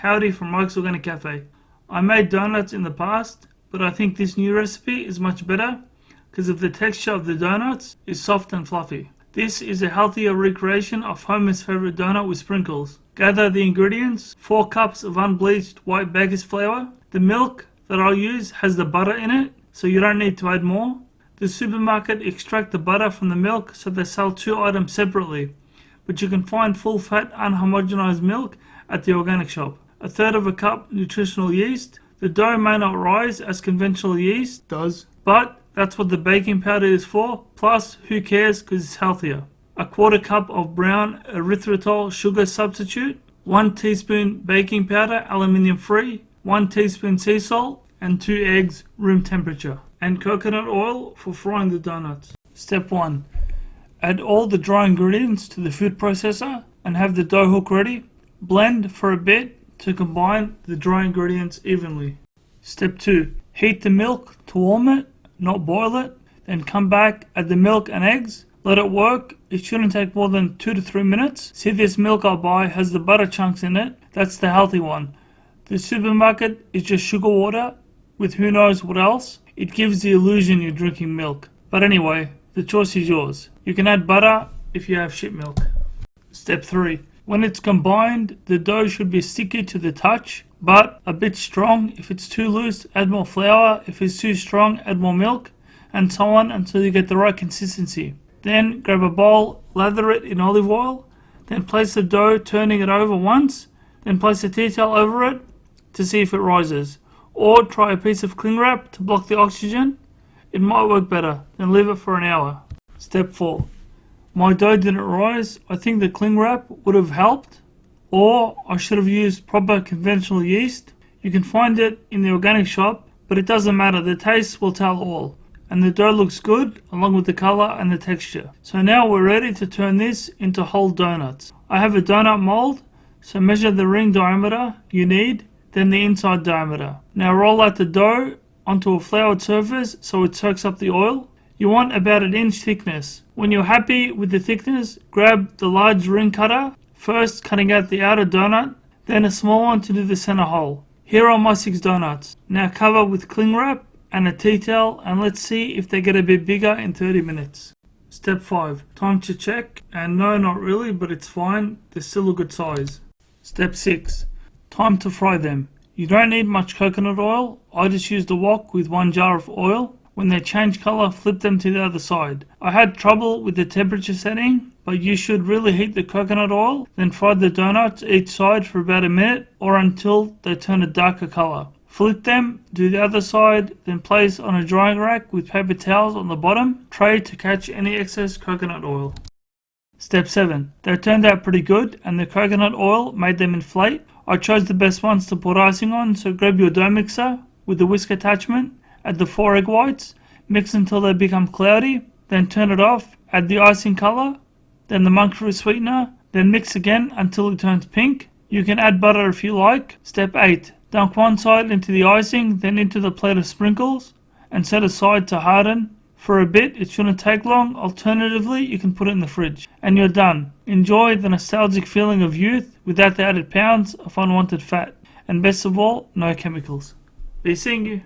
Howdy from Mike's Organic Cafe. I made donuts in the past, but I think this new recipe is much better because of the texture of the donuts is soft and fluffy. This is a healthier recreation of Homer's favorite donut with sprinkles. Gather the ingredients: 4 cups of unbleached white baker's flour. The milk that I'll use has the butter in it, so you don't need to add more. The supermarket extract the butter from the milk, so they sell 2 items separately, but you can find full fat unhomogenized milk at the organic shop. 1/3 cup nutritional yeast. The dough may not rise as conventional yeast does, but that's what the baking powder is for. Plus, who cares, because it's healthier. 1/4 cup of brown erythritol sugar substitute. 1 teaspoon baking powder, aluminium free. 1 teaspoon sea salt, and 2 eggs, room temperature. And coconut oil for frying the donuts. Step 1. Add all the dry ingredients to the food processor and have the dough hook ready. Blend for a bit to combine the dry ingredients evenly. Step 2. Heat the milk to warm it, not boil it. Then come back, add the milk and eggs. Let it work. It shouldn't take more than 2 to 3 minutes. See, this milk I buy has the butter chunks in it. That's the healthy one. The supermarket is just sugar water with who knows what else. It gives the illusion you're drinking milk. But anyway, the choice is yours. You can add butter if you have shit milk. Step 3. When it's combined, the dough should be sticky to the touch, but a bit strong. If it's too loose, add more flour. If it's too strong, add more milk, and so on until you get the right consistency. Then grab a bowl, lather it in olive oil, then place the dough, turning it over once, then place a tea towel over it to see if it rises. Or try a piece of cling wrap to block the oxygen. It might work better. Then leave it for an hour. Step 4. My dough didn't rise. I think the cling wrap would have helped, or I should have used proper conventional yeast. You can find it in the organic shop, but it doesn't matter. The taste will tell all. And the dough looks good along with the color and the texture. So now we're ready to turn this into whole donuts. I have a donut mold, so measure the ring diameter you need, then the inside diameter. Now roll out the dough onto a floured surface so it soaks up the oil. You want about 1 inch thickness. When you're happy with the thickness, grab the large ring cutter, first cutting out the outer donut, then a small one to do the center hole. Here are my 6 donuts. Now cover with cling wrap and a tea towel, and let's see if they get a bit bigger in 30 minutes. Step 5. Time to check, and no, not really, but it's fine. They're still a good size. Step 6. Time to fry them. You don't need much coconut oil. I just used a wok with 1 jar of oil. When they change color, flip them to the other side. I had trouble with the temperature setting, but you should really heat the coconut oil, then fry the donuts each side for about a minute or until they turn a darker color. Flip them, do the other side, then place on a drying rack with paper towels on the bottom tray to catch any excess coconut oil. Step 7. They turned out pretty good and the coconut oil made them inflate. I chose the best ones to put icing on, so grab your dough mixer with the whisk attachment. Add the 4 egg whites, mix until they become cloudy, then turn it off, add the icing color, then the monk fruit sweetener, then mix again until it turns pink. You can add butter if you like. Step 8. Dunk one side into the icing, then into the plate of sprinkles, and set aside to harden. For a bit, it shouldn't take long. Alternatively, you can put it in the fridge. And you're done. Enjoy the nostalgic feeling of youth without the added pounds of unwanted fat. And best of all, no chemicals. Be seeing you.